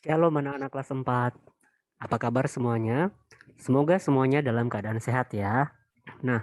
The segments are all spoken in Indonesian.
Shalom anak-anak kelas 4. Apa kabar semuanya? Semoga semuanya dalam keadaan sehat ya. Nah,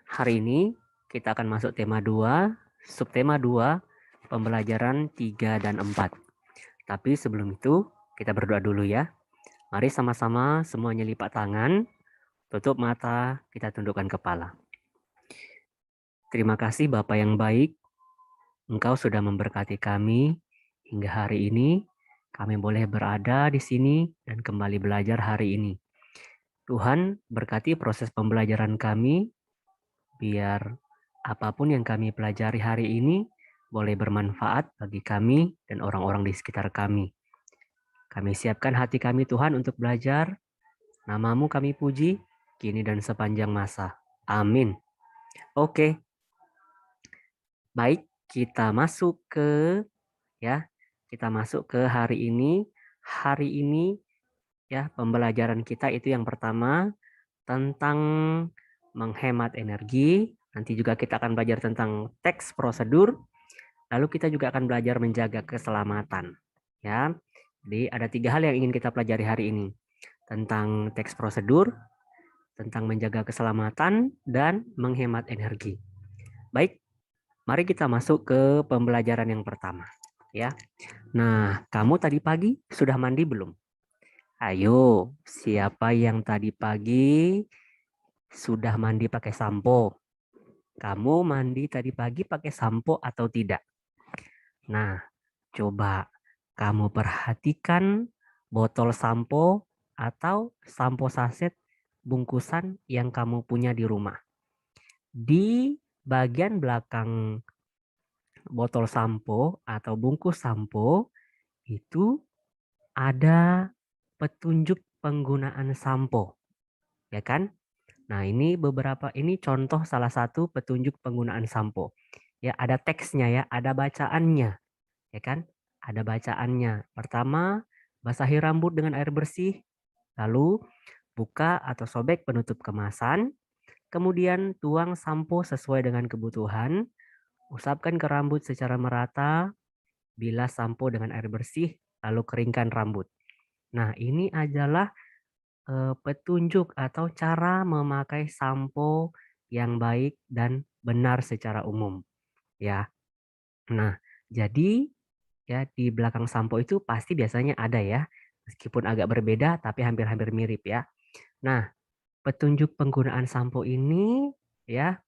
hari ini kita akan masuk tema 2, subtema 2, pembelajaran 3 dan 4. Tapi sebelum itu, kita berdoa dulu ya. Mari sama-sama semuanya lipat tangan, tutup mata, kita tundukkan kepala. Terima kasih Bapak yang baik, Engkau sudah memberkati kami hingga hari ini. Kami boleh berada di sini dan kembali belajar hari ini. Tuhan berkati proses pembelajaran kami, biar apapun yang kami pelajari hari ini boleh bermanfaat bagi kami dan orang-orang di sekitar kami. Kami siapkan hati kami Tuhan untuk belajar, namamu kami puji, kini dan sepanjang masa. Amin. Oke, baik kita masuk ke kita masuk ke hari ini. Hari ini pembelajaran kita itu yang pertama tentang menghemat energi. Nanti juga kita akan belajar tentang teks prosedur. Lalu kita juga akan belajar menjaga keselamatan. Ya, jadi ada 3 hal yang ingin kita pelajari hari ini. Tentang teks prosedur, tentang menjaga keselamatan, dan menghemat energi. Baik, mari kita masuk ke pembelajaran yang pertama. Ya, nah kamu tadi pagi sudah mandi belum? Ayo, siapa yang tadi pagi sudah mandi pakai sampo? Kamu mandi tadi pagi pakai sampo atau tidak? Nah, coba kamu perhatikan botol sampo atau sampo saset bungkusan yang kamu punya di rumah. Di bagian belakang botol sampo atau bungkus sampo itu ada petunjuk penggunaan sampo, ya kan? Nah, ini contoh salah satu petunjuk penggunaan sampo. Ya, ada teksnya ya, ada bacaannya, ya kan? Ada bacaannya. Pertama, basahi rambut dengan air bersih, lalu buka atau sobek penutup kemasan, kemudian tuang sampo sesuai dengan kebutuhan, usapkan ke rambut secara merata, bilas sampo dengan air bersih, lalu keringkan rambut. Nah, ini adalah petunjuk atau cara memakai sampo yang baik dan benar secara umum ya. Nah, jadi ya di belakang sampo itu pasti biasanya ada ya. Meskipun agak berbeda tapi hampir-hampir mirip ya. Nah, petunjuk penggunaan sampo ini ya,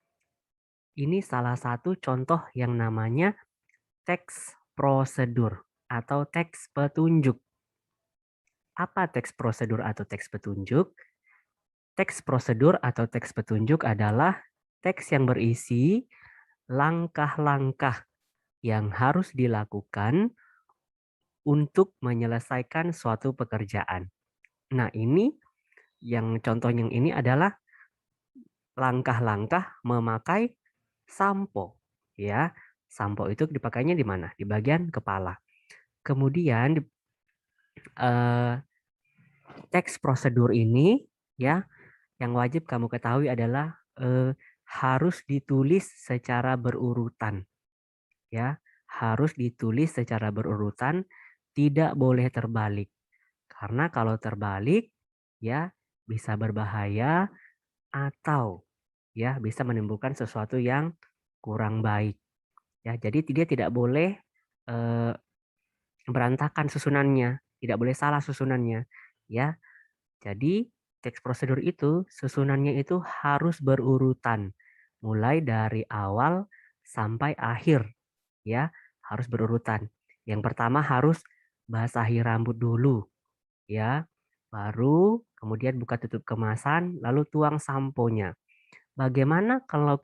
ini salah satu contoh yang namanya teks prosedur atau teks petunjuk. Apa teks prosedur atau teks petunjuk? Teks prosedur atau teks petunjuk adalah teks yang berisi langkah-langkah yang harus dilakukan untuk menyelesaikan suatu pekerjaan. Nah, ini yang contoh yang ini adalah langkah-langkah memakai sampo. Ya, sampo itu dipakainya di mana? Di bagian kepala. Kemudian eh, teks prosedur ini ya, yang wajib kamu ketahui adalah harus ditulis secara berurutan. Ya, harus ditulis secara berurutan, tidak boleh terbalik. Karena kalau terbalik ya bisa berbahaya atau ya bisa menimbulkan sesuatu yang kurang baik. Ya, jadi dia tidak boleh eh, berantakan susunannya, tidak boleh salah susunannya. Ya, jadi teks prosedur itu susunannya itu harus berurutan, mulai dari awal sampai akhir, ya, harus berurutan. Yang pertama harus basahi rambut dulu, ya, baru kemudian buka tutup kemasan, lalu tuang samponya. Bagaimana kalau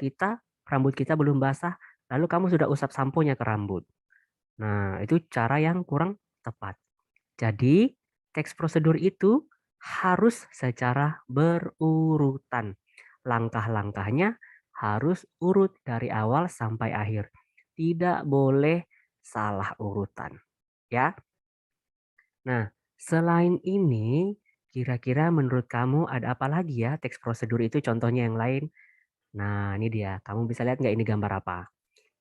rambut kita belum basah, lalu kamu sudah usap samponya ke rambut? Nah, itu cara yang kurang tepat. Jadi, teks prosedur itu harus secara berurutan. Langkah-langkahnya harus urut dari awal sampai akhir. Tidak boleh salah urutan. Ya. Nah, selain ini, kira-kira menurut kamu ada apa lagi ya teks prosedur itu contohnya yang lain? Nah, ini dia. Kamu bisa lihat nggak ini gambar apa?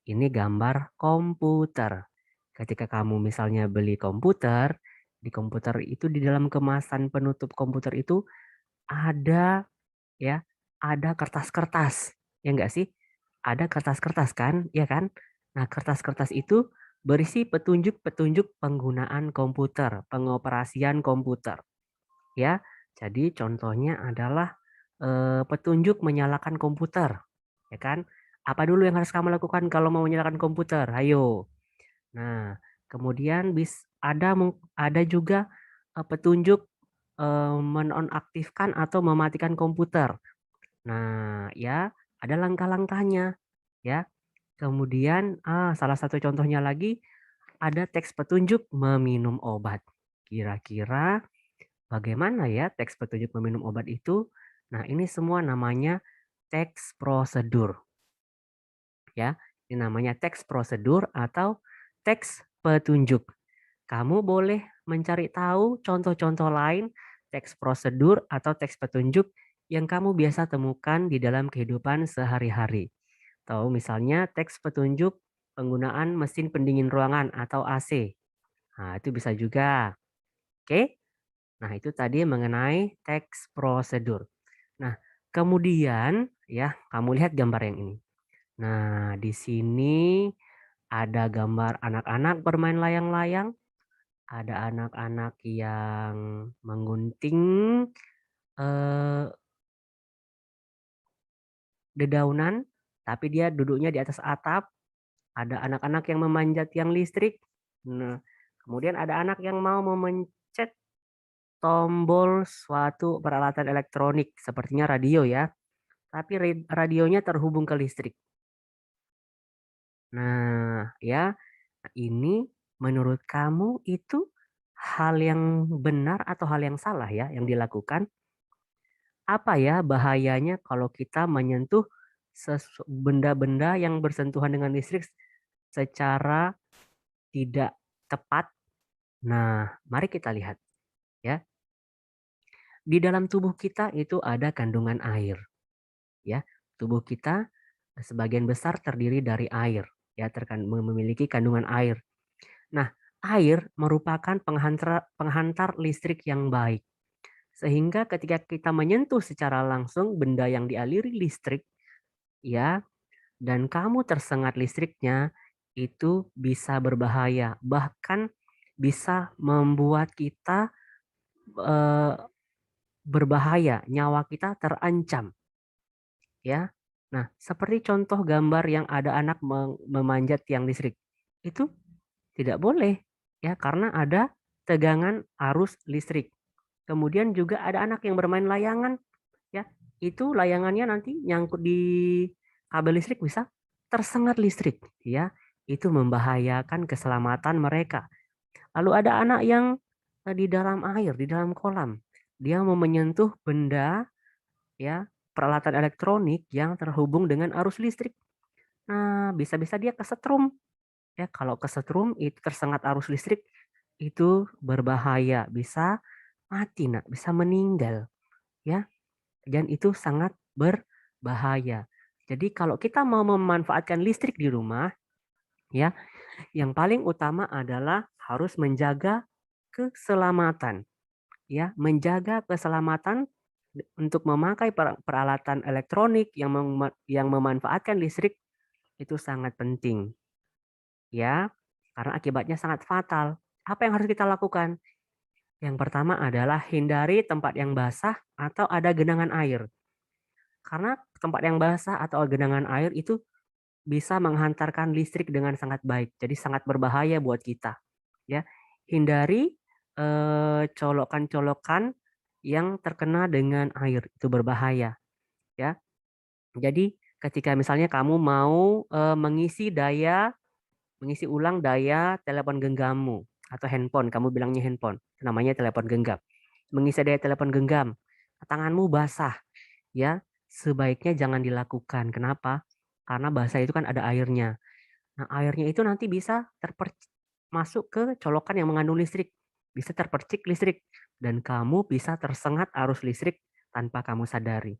Ini gambar komputer. Ketika kamu misalnya beli komputer, Di komputer itu, di dalam kemasan penutup komputer itu ada, ya, ada kertas-kertas, ya enggak sih? Ada kertas-kertas kan, ya kan? Nah, kertas-kertas itu berisi petunjuk-petunjuk penggunaan komputer, pengoperasian komputer, ya. Jadi contohnya adalah petunjuk menyalakan komputer, ya kan? Apa dulu yang harus kamu lakukan kalau mau menyalakan komputer? Ayo. Nah, kemudian ada juga petunjuk menonaktifkan atau mematikan komputer. Nah, ya, ada langkah-langkahnya, ya. Kemudian, salah satu contohnya lagi ada teks petunjuk meminum obat. Kira-kira bagaimana ya teks petunjuk meminum obat itu? Nah, ini semua namanya teks prosedur, ya. Ini namanya teks prosedur atau teks petunjuk. Kamu boleh mencari tahu contoh-contoh lain teks prosedur atau teks petunjuk yang kamu biasa temukan di dalam kehidupan sehari-hari. Tahu misalnya teks petunjuk penggunaan mesin pendingin ruangan atau AC. Nah, itu bisa juga. Oke? Nah, itu tadi mengenai teks prosedur. Nah, kemudian ya, kamu lihat gambar yang ini. Nah, di sini ada gambar anak-anak bermain layang-layang, ada anak-anak yang menggunting eh, dedaunan, tapi dia duduknya di atas atap. Ada anak-anak yang memanjat tiang listrik. Nah, kemudian ada anak yang mau memencet tombol suatu peralatan elektronik, sepertinya radio ya. Tapi radionya terhubung ke listrik. Nah, ya, ini menurut kamu itu hal yang benar atau hal yang salah ya yang dilakukan? Apa ya bahayanya kalau kita menyentuh benda-benda yang bersentuhan dengan listrik secara tidak tepat? Nah, mari kita lihat ya. Di dalam tubuh kita itu ada kandungan air, ya. Tubuh kita sebagian besar terdiri dari air, ya, memiliki kandungan air. Nah, air merupakan penghantar listrik yang baik. Sehingga ketika kita menyentuh secara langsung benda yang dialiri listrik, ya, dan kamu tersengat listriknya, itu bisa berbahaya. Bahkan bisa membuat kita eh, berbahaya, nyawa kita terancam, ya. Nah, seperti contoh gambar yang ada anak memanjat tiang listrik. Itu tidak boleh, ya, karena ada tegangan arus listrik. Kemudian juga ada anak yang bermain layangan, ya. Itu layangannya nanti nyangkut di kabel listrik bisa tersengat listrik, ya. Itu membahayakan keselamatan mereka. Lalu ada anak yang di dalam air, di dalam kolam. Dia mau menyentuh benda, ya, peralatan elektronik yang terhubung dengan arus listrik. Nah, bisa-bisa dia kesetrum. Ya, kalau kesetrum itu tersengat arus listrik itu berbahaya, bisa mati, Nak, bisa meninggal, ya. Dan itu sangat berbahaya. Jadi kalau kita mau memanfaatkan listrik di rumah, ya, yang paling utama adalah harus menjaga keselamatan, ya, menjaga keselamatan untuk memakai peralatan elektronik yang memanfaatkan listrik itu sangat penting, ya, karena akibatnya sangat fatal. Apa yang harus kita lakukan? Yang pertama adalah hindari tempat yang basah atau ada genangan air. Karena tempat yang basah atau genangan air itu bisa menghantarkan listrik dengan sangat baik. Jadi sangat berbahaya buat kita, ya. Hindari colokan-colokan yang terkena dengan air, itu berbahaya, ya. Jadi ketika misalnya kamu mau mengisi ulang daya telepon genggammu atau handphone, kamu bilangnya handphone, namanya telepon genggam. Mengisi daya telepon genggam, tanganmu basah, ya, sebaiknya jangan dilakukan. Kenapa? Karena basah itu kan ada airnya. Nah, airnya itu nanti bisa masuk ke colokan yang mengandung listrik, bisa terpercik listrik, dan kamu bisa tersengat arus listrik tanpa kamu sadari.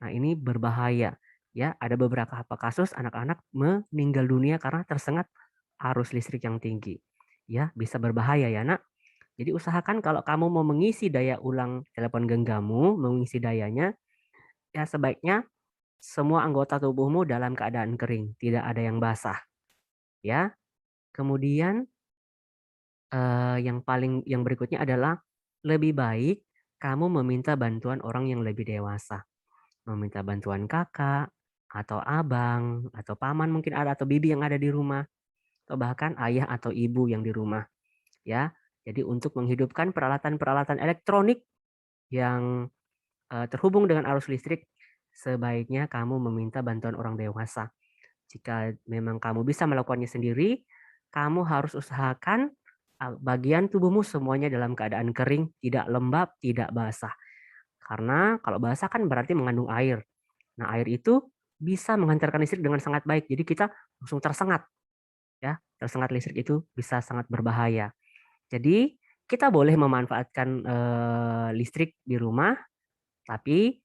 Nah, ini berbahaya. Ya, ada beberapa kasus anak-anak meninggal dunia karena tersengat arus listrik yang tinggi. Ya, bisa berbahaya ya, Nak. Jadi usahakan kalau kamu mau mengisi daya ulang telepon genggammu, mengisi dayanya, ya sebaiknya semua anggota tubuhmu dalam keadaan kering, tidak ada yang basah, ya. Kemudian, yang berikutnya adalah lebih baik kamu meminta bantuan orang yang lebih dewasa, meminta bantuan kakak, atau abang, atau paman mungkin ada, atau bibi yang ada di rumah, atau bahkan ayah atau ibu yang di rumah, ya. Jadi untuk menghidupkan peralatan-peralatan elektronik yang terhubung dengan arus listrik, sebaiknya kamu meminta bantuan orang dewasa. Jika memang kamu bisa melakukannya sendiri, kamu harus usahakan bagian tubuhmu semuanya dalam keadaan kering, tidak lembab, tidak basah. Karena kalau basah kan berarti mengandung air. Nah, air itu bisa menghantarkan listrik dengan sangat baik. Jadi kita langsung tersengat, ya. Tersengat listrik itu bisa sangat berbahaya. Jadi kita boleh memanfaatkan listrik di rumah, tapi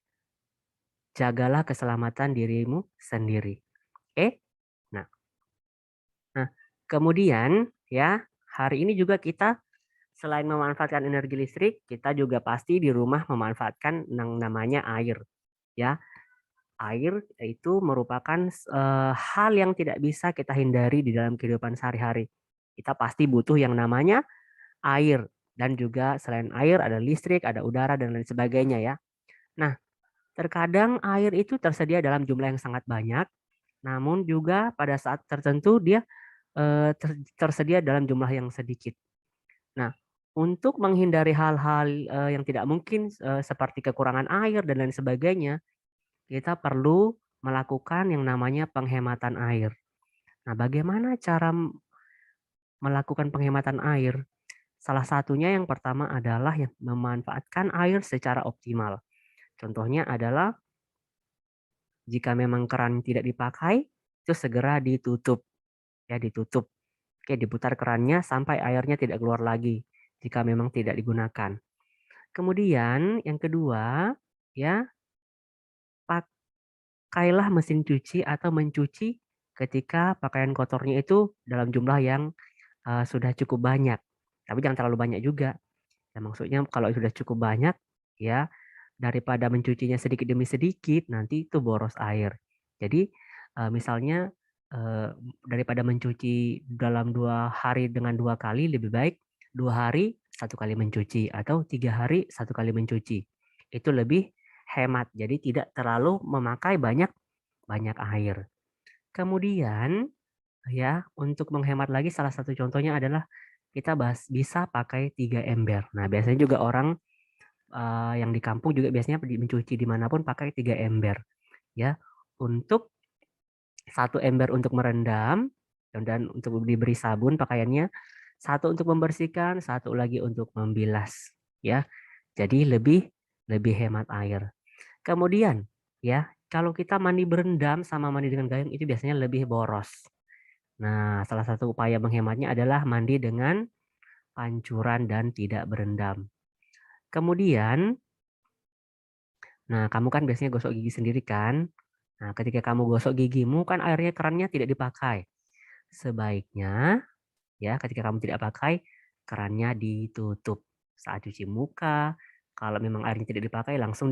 jagalah keselamatan dirimu sendiri. Oke? Nah nah, kemudian ya, hari ini juga kita selain memanfaatkan energi listrik, kita juga pasti di rumah memanfaatkan yang namanya air, ya. Air itu merupakan hal yang tidak bisa kita hindari di dalam kehidupan sehari-hari. Kita pasti butuh yang namanya air dan juga selain air ada listrik, ada udara dan lain sebagainya ya. Nah, terkadang air itu tersedia dalam jumlah yang sangat banyak, namun juga pada saat tertentu dia tersedia dalam jumlah yang sedikit. Nah, untuk menghindari hal-hal yang tidak mungkin seperti kekurangan air dan lain sebagainya, kita perlu melakukan yang namanya penghematan air. Nah, bagaimana cara melakukan penghematan air? Salah satunya yang pertama adalah yang memanfaatkan air secara optimal. Contohnya adalah jika memang keran tidak dipakai, itu segera ditutup, ya ditutup. Oke, diputar kerannya sampai airnya tidak keluar lagi jika memang tidak digunakan. Kemudian yang kedua, ya, pakailah mesin cuci atau mencuci ketika pakaian kotornya itu dalam jumlah yang sudah cukup banyak. Tapi jangan terlalu banyak juga. Ya, maksudnya kalau sudah cukup banyak, ya daripada mencucinya sedikit demi sedikit, nanti itu boros air. Jadi misalnya daripada mencuci dalam 2 hari dengan 2 kali, lebih baik 2 hari 1 kali mencuci atau 3 hari 1 kali mencuci. Itu lebih hemat. Jadi tidak terlalu memakai banyak banyak air. Kemudian ya untuk menghemat lagi salah satu contohnya adalah kita bisa pakai 3 ember. Nah biasanya juga orang yang di kampung juga biasanya mencuci dimanapun pakai 3 ember ya, untuk 1 ember untuk merendam dan untuk diberi sabun pakaiannya, 1 untuk membersihkan, 1 lagi untuk membilas ya. Jadi lebih lebih hemat air. Kemudian ya, kalau kita mandi berendam sama mandi dengan gayung itu biasanya lebih boros. Nah, salah satu upaya menghematnya adalah mandi dengan pancuran dan tidak berendam. Kemudian, nah kamu kan biasanya gosok gigi sendiri kan? Nah, ketika kamu gosok gigimu kan airnya kerannya tidak dipakai. Sebaiknya ya ketika kamu tidak pakai kerannya ditutup. Saat cuci muka, kalau memang airnya tidak dipakai langsung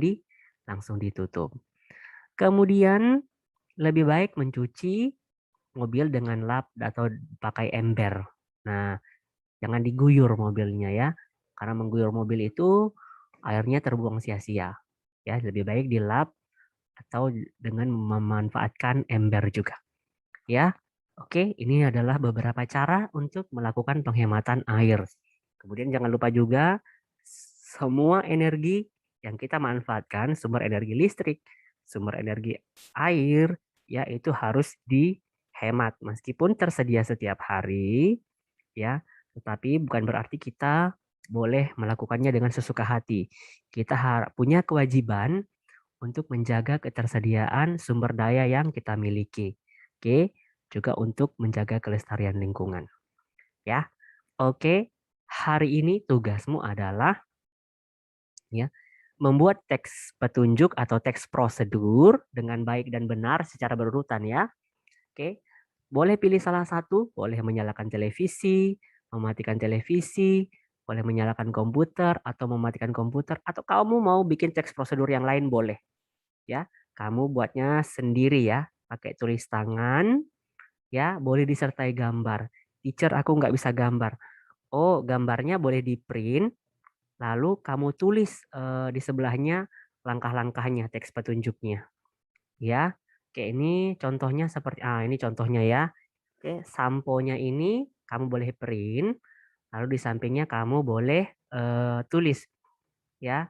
ditutup. Kemudian lebih baik mencuci mobil dengan lap atau pakai ember. Nah, jangan diguyur mobilnya ya. Karena mengguyur mobil itu airnya terbuang sia-sia. Ya, lebih baik dilap atau dengan memanfaatkan ember juga. Ya. Oke, ini adalah beberapa cara untuk melakukan penghematan air. Kemudian jangan lupa juga semua energi yang kita manfaatkan, sumber energi listrik, sumber energi air, ya itu harus dihemat meskipun tersedia setiap hari, ya. Tetapi bukan berarti kita boleh melakukannya dengan sesuka hati. Kita punya kewajiban untuk menjaga ketersediaan sumber daya yang kita miliki. Oke, juga untuk menjaga kelestarian lingkungan. Ya, oke. Hari ini tugasmu adalah ya membuat teks petunjuk atau teks prosedur dengan baik dan benar secara berurutan ya. Oke. Boleh pilih salah satu, boleh menyalakan televisi, mematikan televisi, boleh menyalakan komputer atau mematikan komputer, atau kamu mau bikin teks prosedur yang lain boleh, ya. Kamu buatnya sendiri ya, pakai tulis tangan, ya, boleh disertai gambar. Teacher, aku nggak bisa gambar. Oh, gambarnya boleh di-print, lalu kamu tulis di sebelahnya langkah-langkahnya, teks petunjuknya, ya. Oke, ini contohnya seperti ini contohnya ya. Oke, samponya ini kamu boleh print, lalu di sampingnya kamu boleh tulis ya.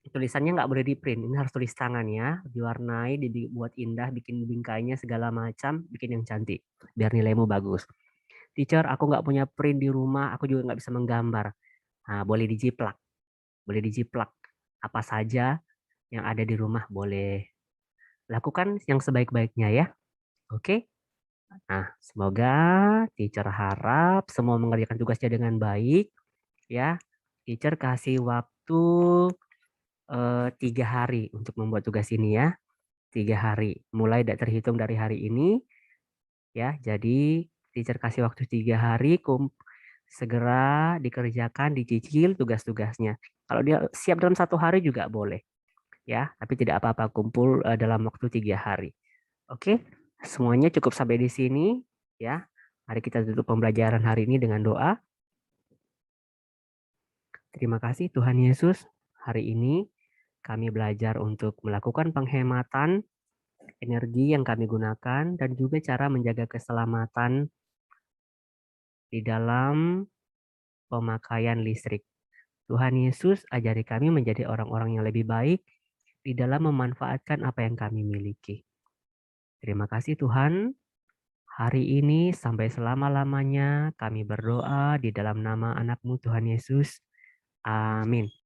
Tulisannya nggak boleh di-print, ini harus tulis tangan ya, diwarnai, dibuat indah, bikin bingkainya segala macam, bikin yang cantik, biar nilaimu bagus. Teacher, aku nggak punya print di rumah, aku juga nggak bisa menggambar. Nah, boleh dijiplak, boleh dijiplak. Apa saja yang ada di rumah boleh. Lakukan yang sebaik-baiknya ya. Oke? Nah, semoga teacher harap semua mengerjakan tugasnya dengan baik ya. Teacher kasih waktu 3 hari untuk membuat tugas ini ya. 3 hari. Mulai terhitung dari hari ini ya. Jadi teacher kasih waktu 3 hari, segera dikerjakan, dicicil tugas-tugasnya. Kalau dia siap dalam 1 hari juga boleh ya. Tapi tidak apa-apa, kumpul dalam waktu 3 hari. Oke, semuanya cukup sampai di sini ya. Mari kita tutup pembelajaran hari ini dengan doa. Terima kasih Tuhan Yesus. Hari ini kami belajar untuk melakukan penghematan energi yang kami gunakan dan juga cara menjaga keselamatan di dalam pemakaian listrik. Tuhan Yesus, ajari kami menjadi orang-orang yang lebih baik di dalam memanfaatkan apa yang kami miliki. Terima kasih Tuhan. Hari ini sampai selama-lamanya kami berdoa di dalam nama anak-Mu Tuhan Yesus. Amin.